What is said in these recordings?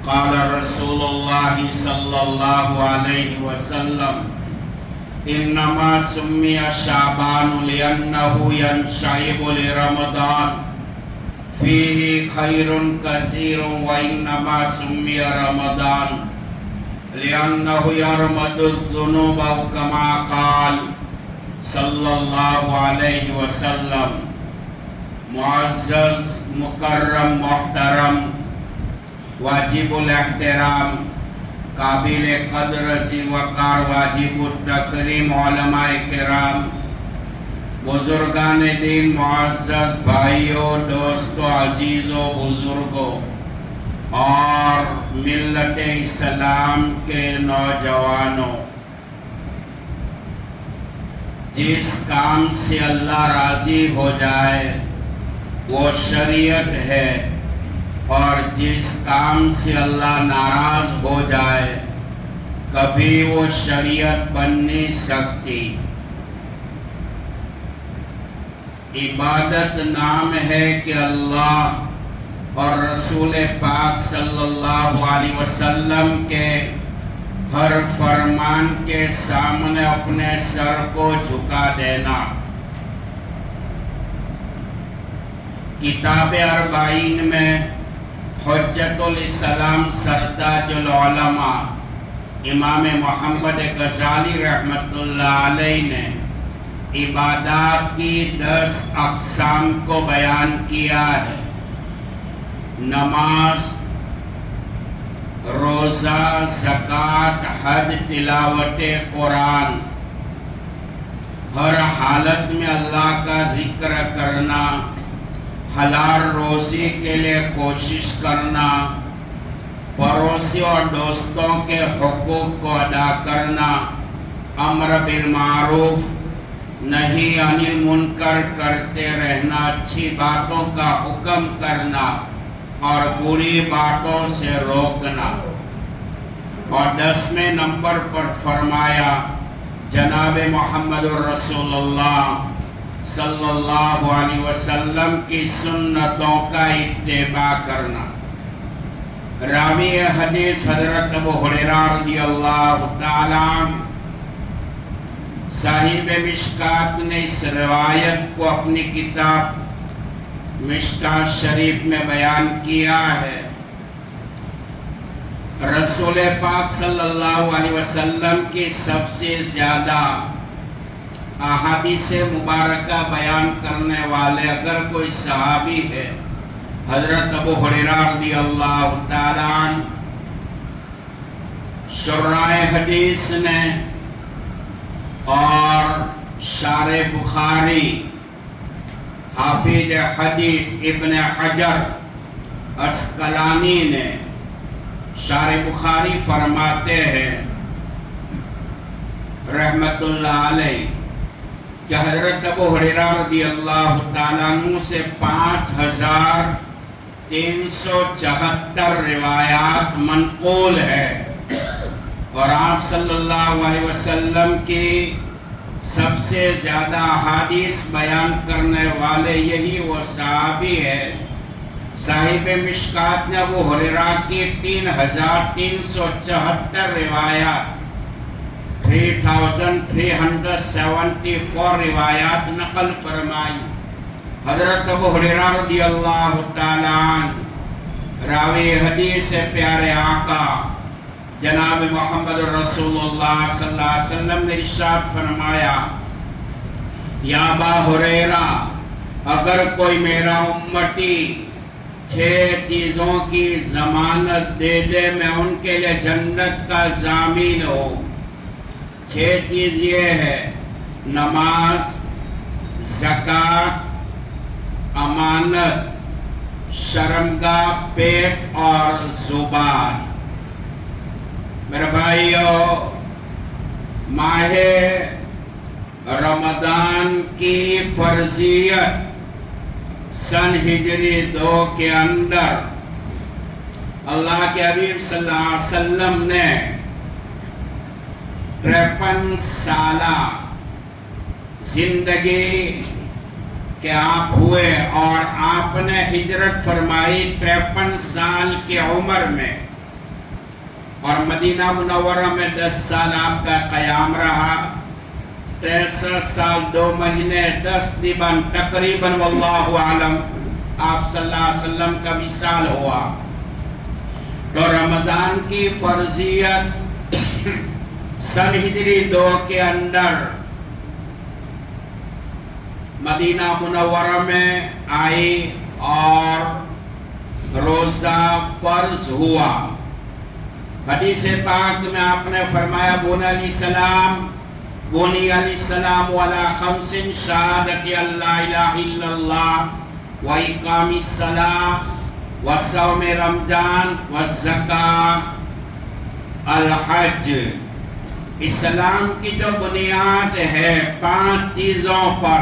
قال رسول اللہ صلی اللہ علیہ وسلم انما سمی شعبان لأنه ينشعب لرمضان فيه خير كثير وإنما سمي رمضان لأنه يرمد الذنوب كما قال صلی اللہ علیہ وسلم۔ معزز مکرم محترم واجب الاحترام قابل قدر عظیم وقار واجب التکریم علماء کرام، بزرگان دین، معزز بھائیوں، دوستوں، عزیزوں، بزرگوں اور ملت اسلام کے نوجوانوں، جس کام سے اللہ راضی ہو جائے وہ شریعت ہے، اور جس کام سے اللہ ناراض ہو جائے کبھی وہ شریعت بن نہیں سکتی۔ عبادت نام ہے کہ اللہ اور رسول پاک صلی اللہ علیہ وسلم کے ہر فرمان کے سامنے اپنے سر کو جھکا دینا۔ کتاب اربعین میں حجت الاسلام سرداج العلماء امام محمد غزالی رحمۃ اللہ علیہ نے عبادات کی 10 اقسام کو بیان کیا ہے۔ نماز، روزہ، زکوٰۃ، حج، تلاوت قرآن، ہر حالت میں اللہ کا ذکر کرنا، حلال روزی کے لیے کوشش کرنا، پڑوسی اور دوستوں کے حقوق کو ادا کرنا، امر بالمعروف نہی عن المنکر کرتے رہنا، اچھی باتوں کا حکم کرنا اور بری باتوں سے روکنا۔ اور 10ویں نمبر پر فرمایا جناب محمد الرسول اللہ صلی اللہ علیہ وسلم کی سنتوں کا اتباع کرنا۔ راوی حدیث حضرت ابو ہریرہ رضی اللہ تعالیٰ عنہ، صاحب مشکات نے اس روایت کو اپنی کتاب مشکات شریف میں بیان کیا ہے۔ رسول پاک صلی اللہ علیہ وسلم کی سب سے زیادہ احادیث مبارکہ بیان کرنے والے اگر کوئی صحابی ہے حضرت ابو ہریرہ رضی اللہ تعالیٰ عنہ۔ شراح حدیث نے اور شارح بخاری حافظ حدیث ابن حجر عسقلانی نے شارح بخاری فرماتے ہیں رحمت اللہ علیہ کہ حضرت ابو ہریرہ رضی اللہ تعالیٰ عنہ سے 5374 روایات منقول ہے، اور آپ صلی اللہ علیہ وسلم کی سب سے زیادہ احادیث بیان کرنے والے یہی وہ صحابی ہے۔ صاحب مشکات نے ابو ہریرہ کی 3374 روایات 3374 روایات نقل فرمائی۔ حضرت ابو ہریرہ رضی اللہ تعالیٰ عنہ راوی حدیث پیارے آقا جناب محمد رسول اللہ صلی اللہ علیہ وسلم نے ارشاد فرمایا، یا ابا ہریرہ، اگر کوئی میرا امتی 6 چیزوں کی ضمانت دے دے میں ان کے لیے جنت کا ضامن ہوں۔ 6 چیز یہ ہے: نماز، زکوٰۃ، امانت، شرمگاہ، پیٹ اور زبان۔ میرے بھائیو، ماہ رمضان کی فرضیت سن ہجری 2 کے اندر اللہ کے حبیب صلی اللہ علیہ وسلم نے 53 سالہ زندگی کہ آپ ہوئے، اور آپ نے ہجرت فرمائی 53 سال کی عمر میں اور مدینہ منورہ میں 10 سال آپ کا قیام رہا، 63 سال 2 مہینے 10 دن تقریباً واللہ عالم آپ صلی اللہ علیہ وسلم کا وصال ہوا۔ تو رمضان کی فرضیت سن ہجری 2 کے اندر مدینہ منورہ میں آئی اور روزہ فرض ہوا۔ حدیث پاک میں آپ نے فرمایا بنی علیہ السلام علی 5 شہادت اللہ الہ الا اللہ و اقام الصلاۃ و صوم رمضان و زکاۃ الحج۔ اسلام کی جو بنیاد ہے 5 چیزوں پر،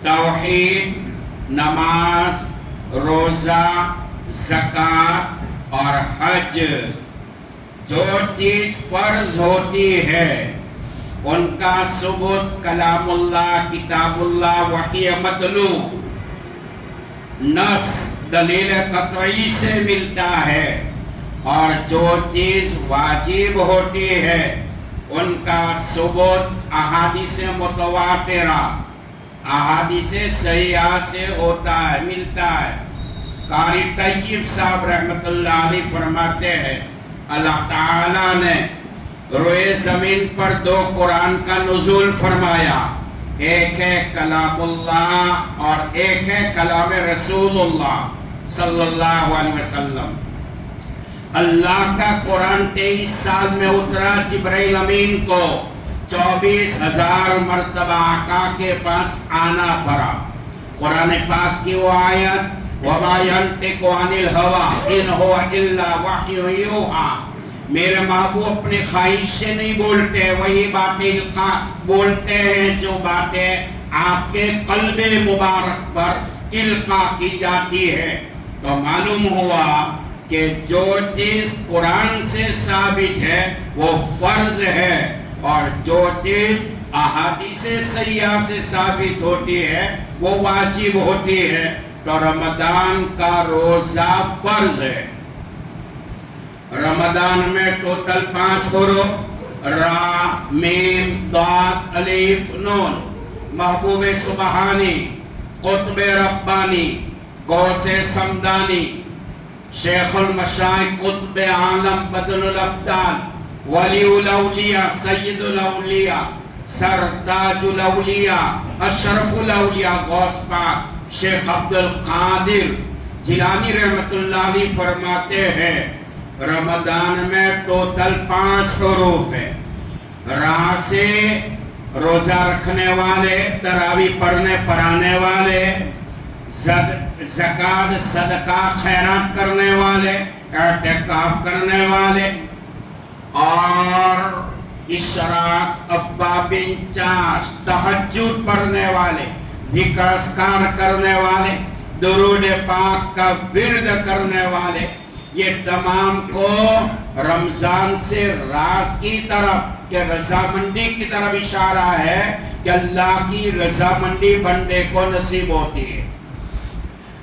توحید، نماز، روزہ، زکاۃ اور حج۔ جو چیز فرض ہوتی ہے ان کا ثبوت کلام اللہ، کتاب اللہ، وحی مطلوع، نص، دلیل قطعی سے ملتا ہے، اور جو چیز واجب ہوتی ہے ان کا ثبوت احادیث متواترہ، احادیث صحیحہ سے ہوتا ہے، ملتا ہے۔ قاری طیب صاحب رحمت اللہ علیہ فرماتے ہیں اللہ تعالیٰ نے روئے زمین پر 2 قرآن کا نزول فرمایا، ایک ہے کلام اللہ اور ایک ہے کلام رسول اللہ صلی اللہ علیہ وسلم۔ اللہ کا قرآن 23 سال میں اترا، جبرائیل امین کو 24,000 مرتبہ آقا کے پاس آنا پڑا۔ قرآن پاک کی وہ آیت وَمَا يَنْطِقُ عَنِ الْهَوَىٰ إِنْ هُوَ إِلَّا وَحْيٌ يُوحَىٰ، میرے محبوب اپنی خواہش سے نہیں بولتے، وہی باتیں بولتے ہیں جو باتیں آپ کے قلب مبارک پر القا کی جاتی ہے۔ تو معلوم ہوا کہ جو چیز قرآن سے ثابت ہے وہ فرض ہے، اور جو چیز احادیث صحیحہ سے ثابت ہوتی ہے وہ واجب ہوتی ہے۔ تو رمضان کا روزہ فرض ہے۔ رمضان میں ٹوٹل 5 حروف، را، میم، ضاد، الف، نون، محبوب سبحانی، قطب ربانی، غوث سمدانی، شیخ المشائخ، قطب عالم، بدل الابدال، ولی الاولیاء، سید الاولیاء، سرتاج الاولیاء، اشرف الاولیاء، غوث پاک شیخ عبد القادر جیلانی رحمت اللہ علیہ فرماتے ہیں رمضان میں ٹوٹل 5 حروف ہیں۔ را سے روزہ رکھنے والے، تراویح پڑھانے والے، زکوٰۃ صدقہ خیرات کرنے والے، اعتکاف کرنے والے، اور اشراق، ابوابین چاش، تہجد پڑھنے والے، ذکر اذکار کرنے والے، درود پاک کا ورد کرنے والے، یہ تمام کو رمضان سے راز کی طرف کہ رضامندی کی طرف اشارہ ہے کہ اللہ کی رضامندی بندے کو نصیب ہوتی ہے۔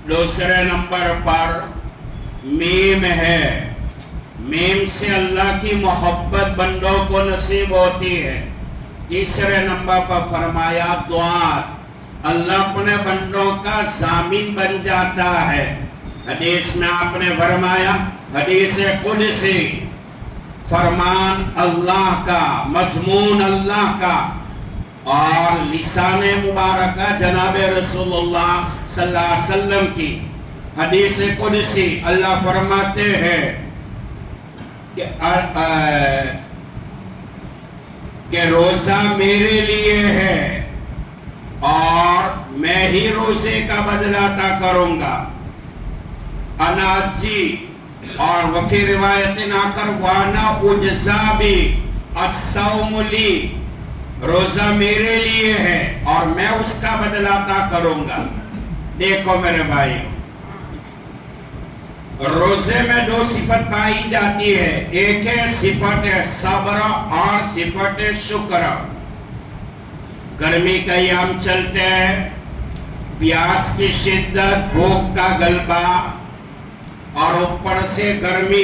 دوسرے نمبر پر میم ہے، میم سے اللہ کی محبت بندوں کو نصیب ہوتی ہے۔ تیسرے نمبر پر فرمایا دعا، اللہ اپنے بندوں کا ضامن بن جاتا ہے۔ حدیث میں آپ نے فرمایا، حدیث قدسی، فرمان اللہ کا، مضمون اللہ کا، اور لسان مبارکہ جناب رسول اللہ صلی اللہ علیہ وسلم کی حدیث قدسی۔ اللہ فرماتے ہیں کہ روزہ میرے لیے ہے اور میں ہی روزے کا بدلہ عطا کروں گا، انا اجزی، اور وفی روایت آ کر وانا اجزا بھی، الصوم لی، روزہ میرے لیے ہے اور میں اس کا بدلہ عطا کروں گا۔ دیکھو میرے بھائی، روزے میں 2 صفت پائی جاتی ہے، ایک ہے صفت صبر اور صفت شکر۔ گرمی کا ایام چلتے ہیں، پیاس کی شدت، بھوک کا غلبہ، اور اوپر سے گرمی،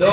2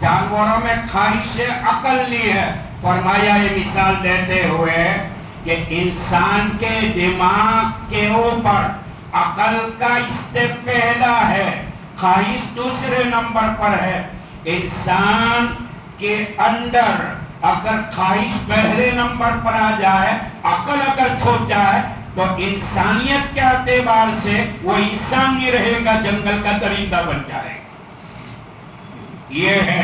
جانوروں میں خواہش عقل نہیں ہے. فرمایا یہ مثال دیتے ہوئے کہ انسان کے دماغ کے اوپر عقل کا اسٹیپ پہلا ہے، خواہش دوسرے نمبر پر ہے. انسان کے اندر اگر خواہش پہلے نمبر پر آ جائے، عقل اگر چھوٹ جائے، تو انسانیت کے اعتبار سے وہ انسان نہیں رہے گا، جنگل کا درندہ بن جائے گا. یہ ہے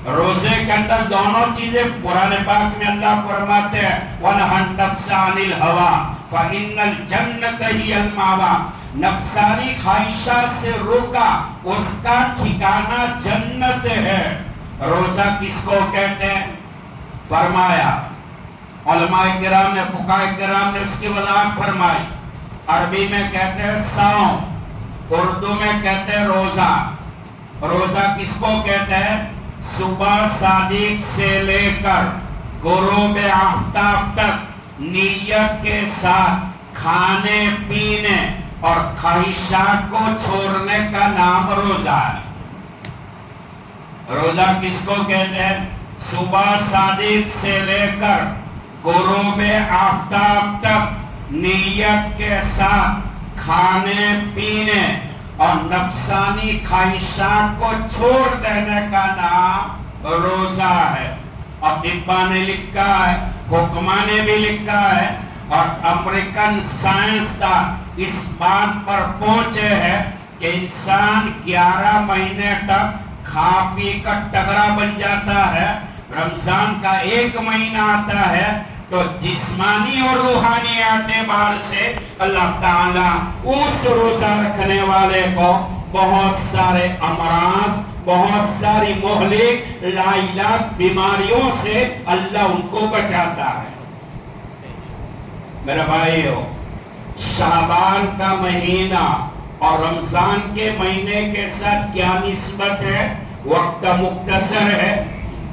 روزے کے اندر دونوں چیزیں. قرآن پاک میں اللہ فرماتے ہیں وَنَهَا النَّفْسَ عَنِ الْهَوَىٰ فَإِنَّ الْجَنَّةَ هِيَ الْمَأْوَىٰ. نفسانی خواہشات سے روکا، اس کا ٹھکانہ جنت ہے. روزہ کس کو کہتے ہیں؟ فرمایا علماء کرام نے، فقہاء کرام نے اس کی وضاحت فرمائی. عربی میں کہتے ہیں صوم، اردو میں کہتے ہیں روزہ. روزہ کس کو کہتے ہیں؟ صبح صادق سے لے کر غروب آفتاب تک نیت کے ساتھ کھانے پینے اور خواہشات کو چھوڑنے کا نام روزہ ہے. روزہ کس کو کہتے ہیں؟ صبح صادق سے لے کر غروب آفتاب تک نیت کے ساتھ کھانے پینے اور نفسانی خواہشات کو چھوڑ دینے کا نام روزہ ہے. اور طبا نے لکھا ہے، حکمہ نے بھی لکھا ہے، اور امریکن سائنسدان اس بات پر پہنچے ہیں کہ انسان 11 مہینے تک کھا پی کر تگڑا بن جاتا ہے. رمضان کا 1 مہینہ آتا ہے تو جسمانی اور روحانی اعتبار سے اللہ تعالیٰ اس روزہ رکھنے والے کو بہت سارے امراض، بہت ساری مہلک لاعلاج بیماریوں سے اللہ ان کو بچاتا ہے. میرے بھائیو، شعبان کا مہینہ اور رمضان کے مہینے کے ساتھ کیا نسبت ہے؟ وقت مختصر ہے.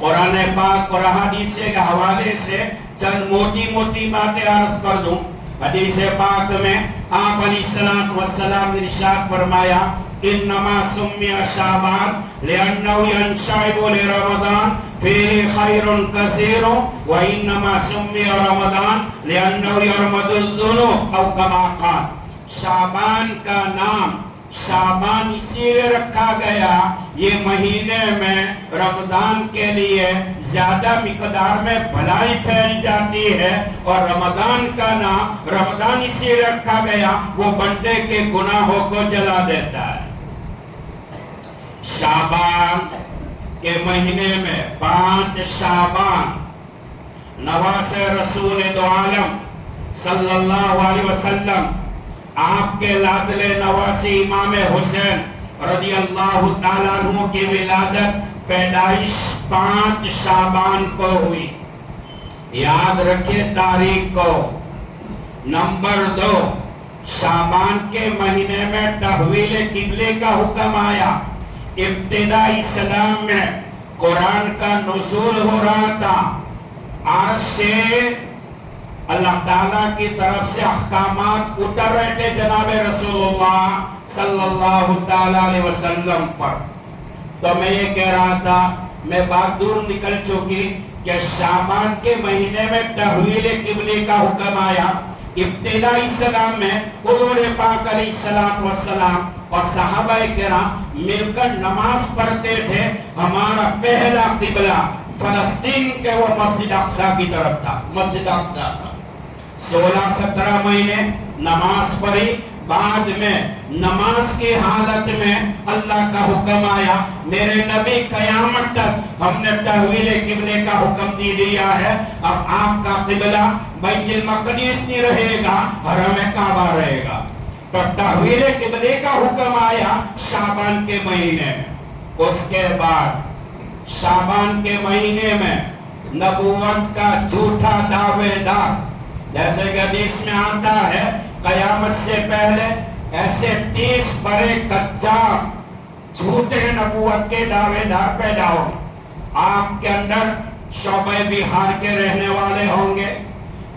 قرآن پاک اور حدیث کے حوالے سے چند موٹی موٹی باتیں عرض کر دوں. حدیث پاک میں آپ علیہ السلام نے ارشاد فرمایا انما سمی شعبان لأنه ينشعب لرمضان فيه خير كثير وانما سمی رمضان لأنه يرمض الذنوب او كما قال. شعبان کا نام شعبان اسی لیے رکھا گیا، یہ مہینے میں رمضان کے لیے زیادہ مقدار میں بھلائی پھیل جاتی ہے. اور رمضان کا نام رمضان اسی لیے رکھا گیا، وہ بندے کے گناہوں کو جلا دیتا ہے. شعبان کے مہینے میں 5 شعبان نواز رسول دو عالم صلی اللہ علیہ وسلم، آپ کے لاڈلے نواسی امام حسین رضی اللہ تعالیٰ عنہ کی ولادت پیدائش 5 شعبان کو ہوئی. یاد رکھیں تاریخ کو. نمبر 2، شعبان کے مہینے میں تحویل قبلے کا حکم آیا. ابتدائی اسلام میں قرآن کا نزول ہو رہا تھا، عرش سے اللہ تعالیٰ کی طرف سے احکامات اتر رہے تھے جناب رسول اللہ صلی اللہ تعالیٰ علیہ وسلم پر. تو میں یہ کہہ رہا تھا، میں بات دور نکل چکی کہ شعبان کے مہینے میں تحویل قبلے کا حکم آیا. ابتدائی اسلام میں حضور پاک علیہ السلام اور صحابہ کرام مل کر نماز پڑھتے تھے. ہمارا پہلا قبلہ فلسطین کے وہ مسجد اقصی کی طرف تھا، مسجد اقصی تھا. 16-17 مہینے نماز پڑھی. بعد میں نماز کی حالت میں اللہ کا حکم آیا، میرے نبی قیامت تک ہم نے تحویل قبلے کا حکم دیا ہے. اب آپ کا قبلہ بیت المقدس نہیں رہے گا، حرم کعبہ رہے گا. تو تحویل قبلے کا حکم آیا شعبان کے مہینے میں. اس کے بعد شعبان کے مہینے میں نبوت کا جھوٹا دعوے دار، جیسے کہ حدیث میں آتا ہے قیامت سے پہلے ایسے 30 بڑے کچار جھوٹے نبوت کے دعوے دار پیدا ہوں. آپ کے اندر شعبہ بہار کے رہنے والے ہوں گے.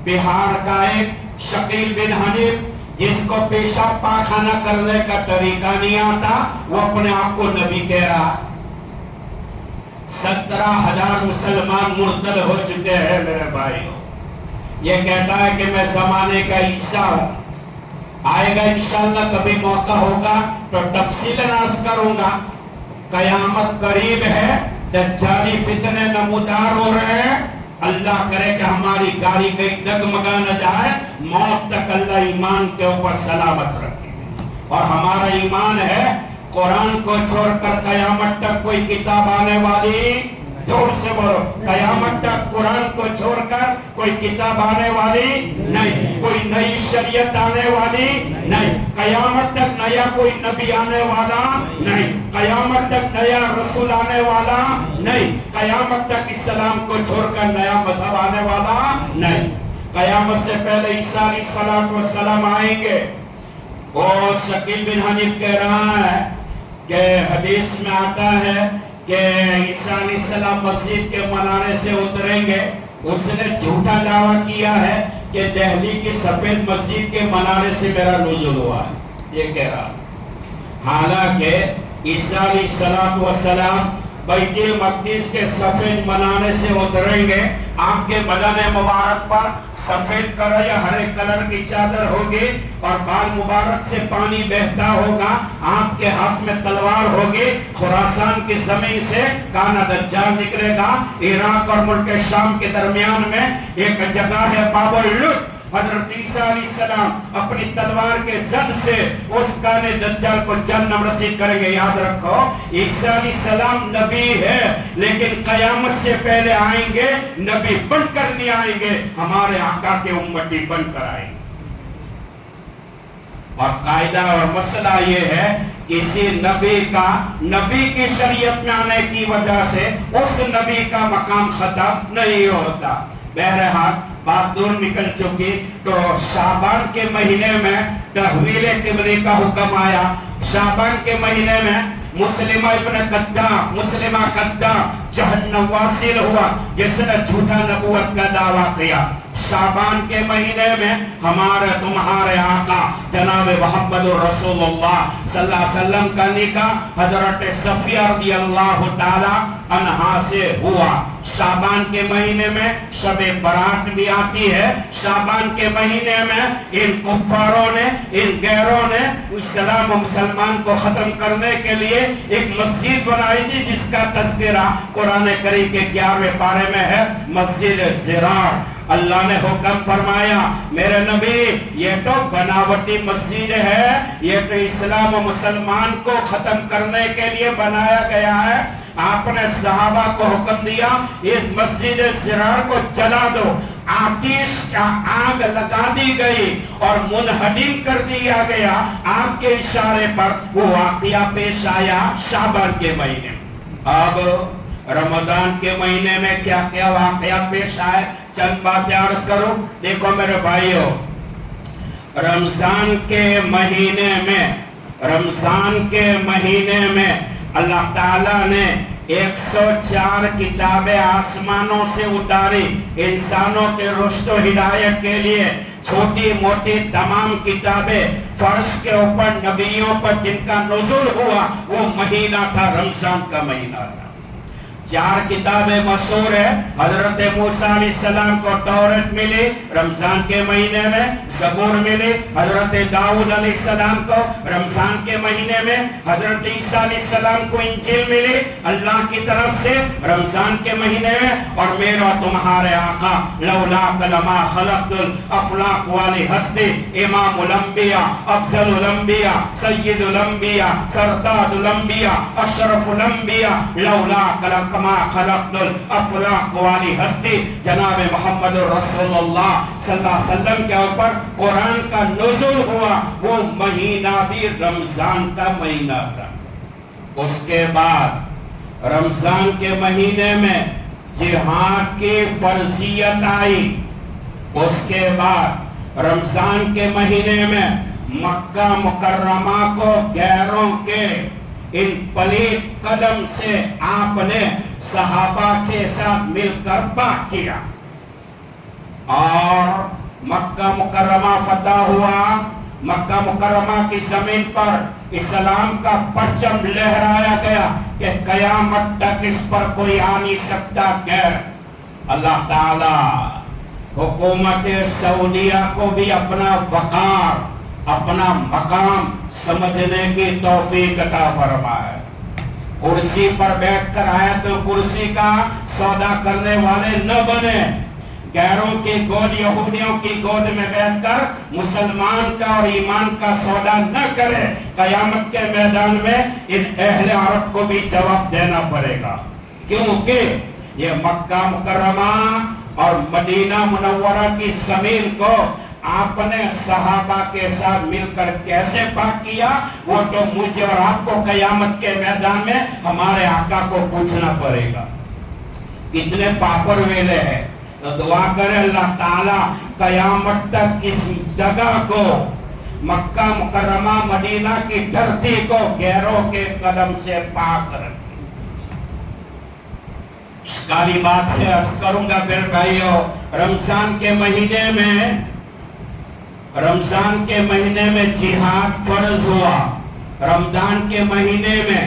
بہار کا ایک شکیل بن حنیف، جس کو پیشاب پاخانہ کرنے کا طریقہ نہیں آتا، وہ اپنے آپ کو نبی کہہ رہا. 17,000 مسلمان مرتد ہو چکے ہیں میرے بھائیوں. یہ کہتا ہے کہ میں زمانے کا عیسیٰ ہوں. آئے گا انشاءاللہ کبھی موقع ہوگا تو تفصیل عرض کروں گا. قیامت قریب ہے، دجالی فتنے نمودار ہو رہے ہیں. اللہ کرے کہ ہماری گاڑی کہیں ڈگمگا نہ جائے. موت تک اللہ ایمان کے اوپر سلامت رکھے. اور ہمارا ایمان ہے قرآن کو چھوڑ کر قیامت تک کوئی کتاب آنے والی، جوڑ سے بولو، قیامت تک قرآن کو چھوڑ کر کوئی کتاب آنے والی نہیں، کوئی نئی شریعت آنے والی نہیں، قیامت تک نیا کوئی نبی آنے والا نہیں، قیامت تک نیا رسول آنے والا نہیں، قیامت تک اسلام کو چھوڑ کر نیا مذہب آنے والا نہیں. قیامت سے پہلے عیسیٰ علیہ السلام آئیں گے. اور شکیل بن حنیف کہہ رہا ہے کہ حدیث میں آتا ہے کہ عیسیٰ علیہ السلام مسجد کے منارے سے اتریں گے. اس نے جھوٹا دعویٰ کیا ہے کہ دہلی کی سفید مسجد کے منارے سے میرا نزول ہوا ہے، یہ کہہ رہا. حالانکہ عیسیٰ علیہ السلام بیت المقدس کے سفید منارے سے اتریں گے. آپ کے بدن مبارک پر سفید کلر یا ہرے کلر کی چادر ہوگی اور بال مبارک سے پانی بہتا ہوگا. آپ کے ہاتھ میں تلوار ہوگی. خراسان کی زمین سے کانا دجال نکلے گا. عراق اور ملک شام کے درمیان میں ایک جگہ ہے باب اللد. حضرت عیسیٰ علیہ السلام اپنی تلوار کے زد سے اس کانے دجال کو جہنم رسید کریں گے. یاد رکھو عیسیٰ علیہ السلام نبی ہے لیکن قیامت سے پہلے آئیں گے. نبی بن کر نہیں آئیں گے، ہمارے آقا کے امتی بن کر آئیں گے. اور قاعدہ اور مسئلہ یہ ہے کسی نبی کی شریعت میں آنے کی وجہ سے اس نبی کا مقام ختم نہیں ہوتا. بہرحال بات دور نکل چکی تو شعبان کے مہینے میں تحویل قبلے کا حکم آیا. شعبان کے مہینے میں مسلمہ قدام جہنم واصل ہوا جس نے جھوٹا نبوت کا دعویٰ کیا. شعبان کے مہینے میں ہمارے تمہارے آقا جناب محمد رسول اللہ صلی اللہ علیہ وسلم کا نکاح حضرت صفیہ رضی اللہ تعالی عنہا سے ہوا. شعبان کے مہینے میں شب برات بھی آتی ہے. شعبان کے مہینے میں ان کفاروں نے، ان غیروں نے اسلام و مسلمان کو ختم کرنے کے لیے ایک مسجد بنائی تھی جس کا تذکرہ قرآن کریم کے 11ویں پارے میں ہے، مسجد زرار. اللہ نے حکم فرمایا میرے نبی یہ تو بناوٹی مسجد ہے، یہ تو اسلام و مسلمان کو ختم کرنے کے لیے بنایا گیا ہے. آپ نے صحابہ کو حکم دیا یہ مسجد زرار کو جلا دو. آتش کا آگ لگا دی گئی اور منہدم کر دیا گیا. آپ کے اشارے پر وہ واقعہ پیش آیا شعبان کے مہینے. اب رمضان کے مہینے میں کیا کیا واقعہ پیش آئے چند باتیں عرض کرو. دیکھو میرے بھائیو، رمضان کے مہینے میں اللہ تعالیٰ نے 104 کتابیں آسمانوں سے اتاری انسانوں کے رشد و ہدایت کے لیے. چھوٹی موٹی تمام کتابیں فرش کے اوپر نبیوں پر جن کا نزول ہوا وہ مہینہ تھا رمضان کا مہینہ تھا. 4 کتابیں مشہور ہیں. حضرت موسیٰ علیہ السلام کو تورات ملی رمضان کے مہینے میں. زبور ملی حضرت داؤد علیہ السلام کو رمضان کے مہینے میں. حضرت عیسیٰ علیہ السلام کو انجیل ملی اللہ کی طرف سے رمضان کے مہینے میں. اور میرا تمہارے آقا لولا لما خلقت الافلاق والی ہستی، امام الانبیاء، افضل الانبیاء، سید الانبیاء، سرتاج الانبیاء، اشرف الانبیاء، لولا کما خلقت الافلاق والی ہستی جناب محمد رسول اللہ صلی اللہ علیہ وسلم کے اوپر قرآن کا نزول ہوا وہ مہینہ بھی رمضان کا مہینہ تھا. اس کے بعد رمضان کے مہینے میں جہاد کی فرضیت آئی. اس کے بعد رمضان کے مہینے میں مکہ مکرمہ کو غیروں کے ان پلیت قدم سے آپ نے صحابہ کے ساتھ مل کر پاک کیا اور مکہ مکرمہ فتح ہوا. مکہ مکرمہ کی زمین پر اسلام کا پرچم لہرایا گیا کہ قیامت تک اس پر کوئی آ نہیں سکتا غیر اللہ تعالی حکومت سعودیہ کو بھی اپنا وقار اپنا مقام سمجھنے کی توفیق عطا فرمائے. کرسی پر بیٹھ کر آیت الکرسی کا سودا کرنے والے نہ بنے. غیروں کی گود یہودیوں کی گود میں بیٹھ کر مسلمان کا اور ایمان کا سودا نہ کرے. قیامت کے میدان میں ان اہل عرب کو بھی جواب دینا پڑے گا، کیونکہ یہ مکہ مکرمہ اور مدینہ منورہ کی زمین کو آپ نے صحابہ کے ساتھ مل کر کیسے پاک کیا، وہ تو مجھے اور آپ کو قیامت کے میدان میں ہمارے آقا کو پوچھنا پڑے گا. کتنے پاپڑ ویلے ہیں. تو دعا کرے اللہ تعالی قیامت تک اس جگہ کو، مکہ مکرمہ مدینہ کی دھرتی کو غیروں کے قدم سے پاک رکھے. کالی بات ہے، عرض کروں گا پھر بھائیو. رمضان کے مہینے میں جہاد فرض ہوا. رمضان کے مہینے میں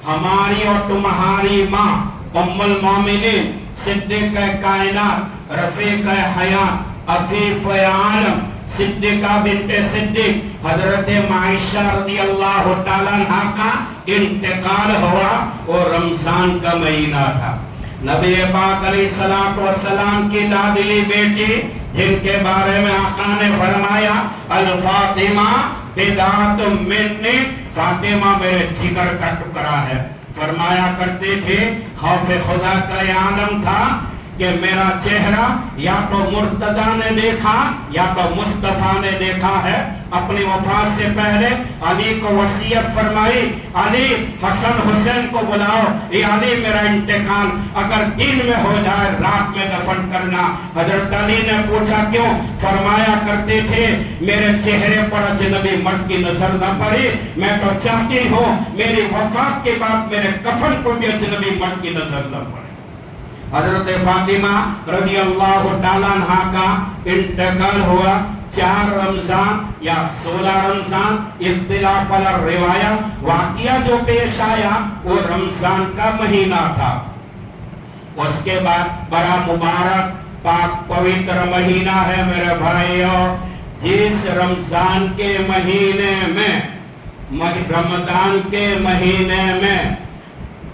ہماری اور تمہاری ماں ام المومنین صدیقہ کائنات رفیق حیات عفیف عالم صدیقہ بنت صدیق حضرت عائشہ رضی اللہ تعالیٰ عنہ کا انتقال ہوا. اور رمضان کا مہینہ تھا. نبی پاک علیہ السلام کی لاڈلی بیٹی جن کے بارے میں آقا نے فرمایا الفاطمہ بضعۃ منی، فاطمہ میرے جگر کا ٹکڑا ہے. فرمایا کرتے تھے خوف خدا کا یہ عالم تھا کہ میرا چہرہ یا تو مرتضیٰ نے دیکھا یا تو مصطفیٰ نے دیکھا ہے. اپنی وفات سے پہلے علی کو وصیت فرمائی، علی حسن حسین کو بلاؤ، اے علی میرا انتقال اگر دن میں ہو جائے رات میں دفن کرنا. حضرت علی نے پوچھا کیوں؟ فرمایا کرتے تھے میرے چہرے پر اجنبی مرد کی نظر نہ پڑی، میں تو چاہتی ہوں میری وفات کے بعد میرے کفن کو بھی اجنبی مرد کی نظر نہ پڑے. حضرت فاطمہ رضی اللہ تعالیٰ عنہ کا انتقال ہوا 4 رمضان یا 16 رمضان، اختلاف والا روایہ. واقعہ جو پیش آیا وہ رمضان کا مہینہ تھا. اس کے بعد بڑا مبارک پاک پوتر مہینہ ہے میرے بھائیوں. جس رمضان کے مہینے میں، رمضان کے مہینے میں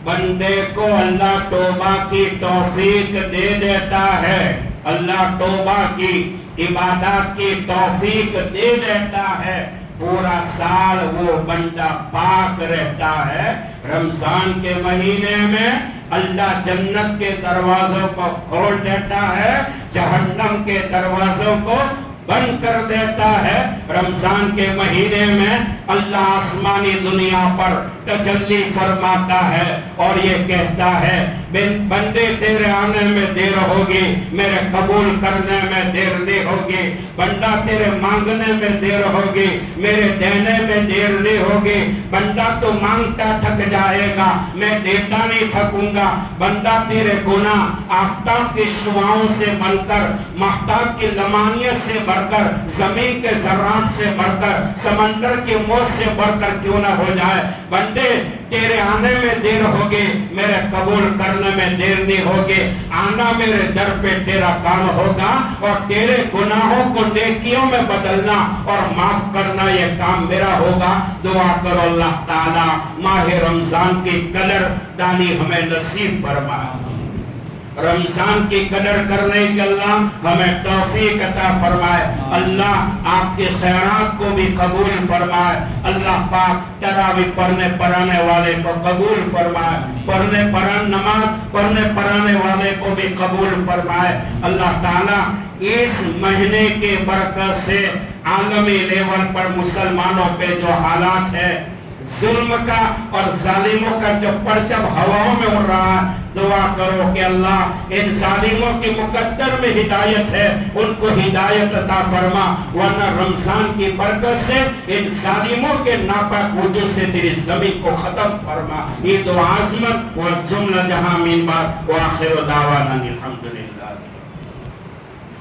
بندے کو اللہ توبہ کی توفیق دے دیتا ہے، اللہ توبہ کی عبادات کی توفیق دے دیتا ہے. پورا سال وہ بندہ پاک رہتا ہے. رمضان کے مہینے میں اللہ جنت کے دروازوں کو کھول دیتا ہے، جہنم کے دروازوں کو بند کر دیتا ہے. رمضان کے مہینے میں اللہ آسمانی دنیا پر تجلی فرماتا ہے اور یہ کہتا ہے بندے تیرے آنے میں دیر ہوگی، میرے قبول کرنے میں دیر نہیں ہوگی. بندہ تیرے مانگنے میں دیر ہوگی، میرے دینے میں دیر نہیں ہوگی. بندہ تو مانگتا تھک جائے گا، میں دیتا نہیں تھکوں گا. بندہ تیرے گناہ آفتاب کی شعاعوں سے بن کر، مہتاب کی لمانیت سے بڑھ کر، زمین کے ذرات سے بڑھ کر، سمندر کی موج سے بڑھ کر کیوں نہ ہو جائے. بندے تیرے آنے میں دیر ہوگی، میرے قبول کرنے میں دیر نہیں ہوگی. آنا میرے در پہ تیرا کام ہوگا اور تیرے گناہوں کو نیکیوں میں بدلنا اور معاف کرنا یہ کام میرا ہوگا. دعا کرو اللہ تعالی ماہ رمضان کی قدر دانی ہمیں نصیب فرمائے. رمضان کی قدر کرنے کے اللہ ہمیں توفیق عطا فرمائے. اللہ آپ کے خیرات کو بھی قبول فرمائے. اللہ پاک تراویح پڑھنے پڑھانے والے کو قبول فرمائے، نماز پڑھنے پڑھانے والے کو بھی قبول فرمائے. اللہ تعالی اس مہینے کے برکت سے عالمی لیول پر مسلمانوں پہ جو حالات ہے، ظلم کا اور ظالموں کا جو پرچم ہواؤں میں اڑ رہا ہے، دعا کرو کہ اللہ ان ظالموں کی مقدر میں ہدایت ہے، ان کو ہدایت عطا فرما، ورنہ رمضان کی برکت سے ان ظالموں کے ناپاک وجود سے تیری زمین کو ختم فرما. یہ دعا عظمت والجملہ جہاں من بعد وآخر دعوانا الحمدللہ.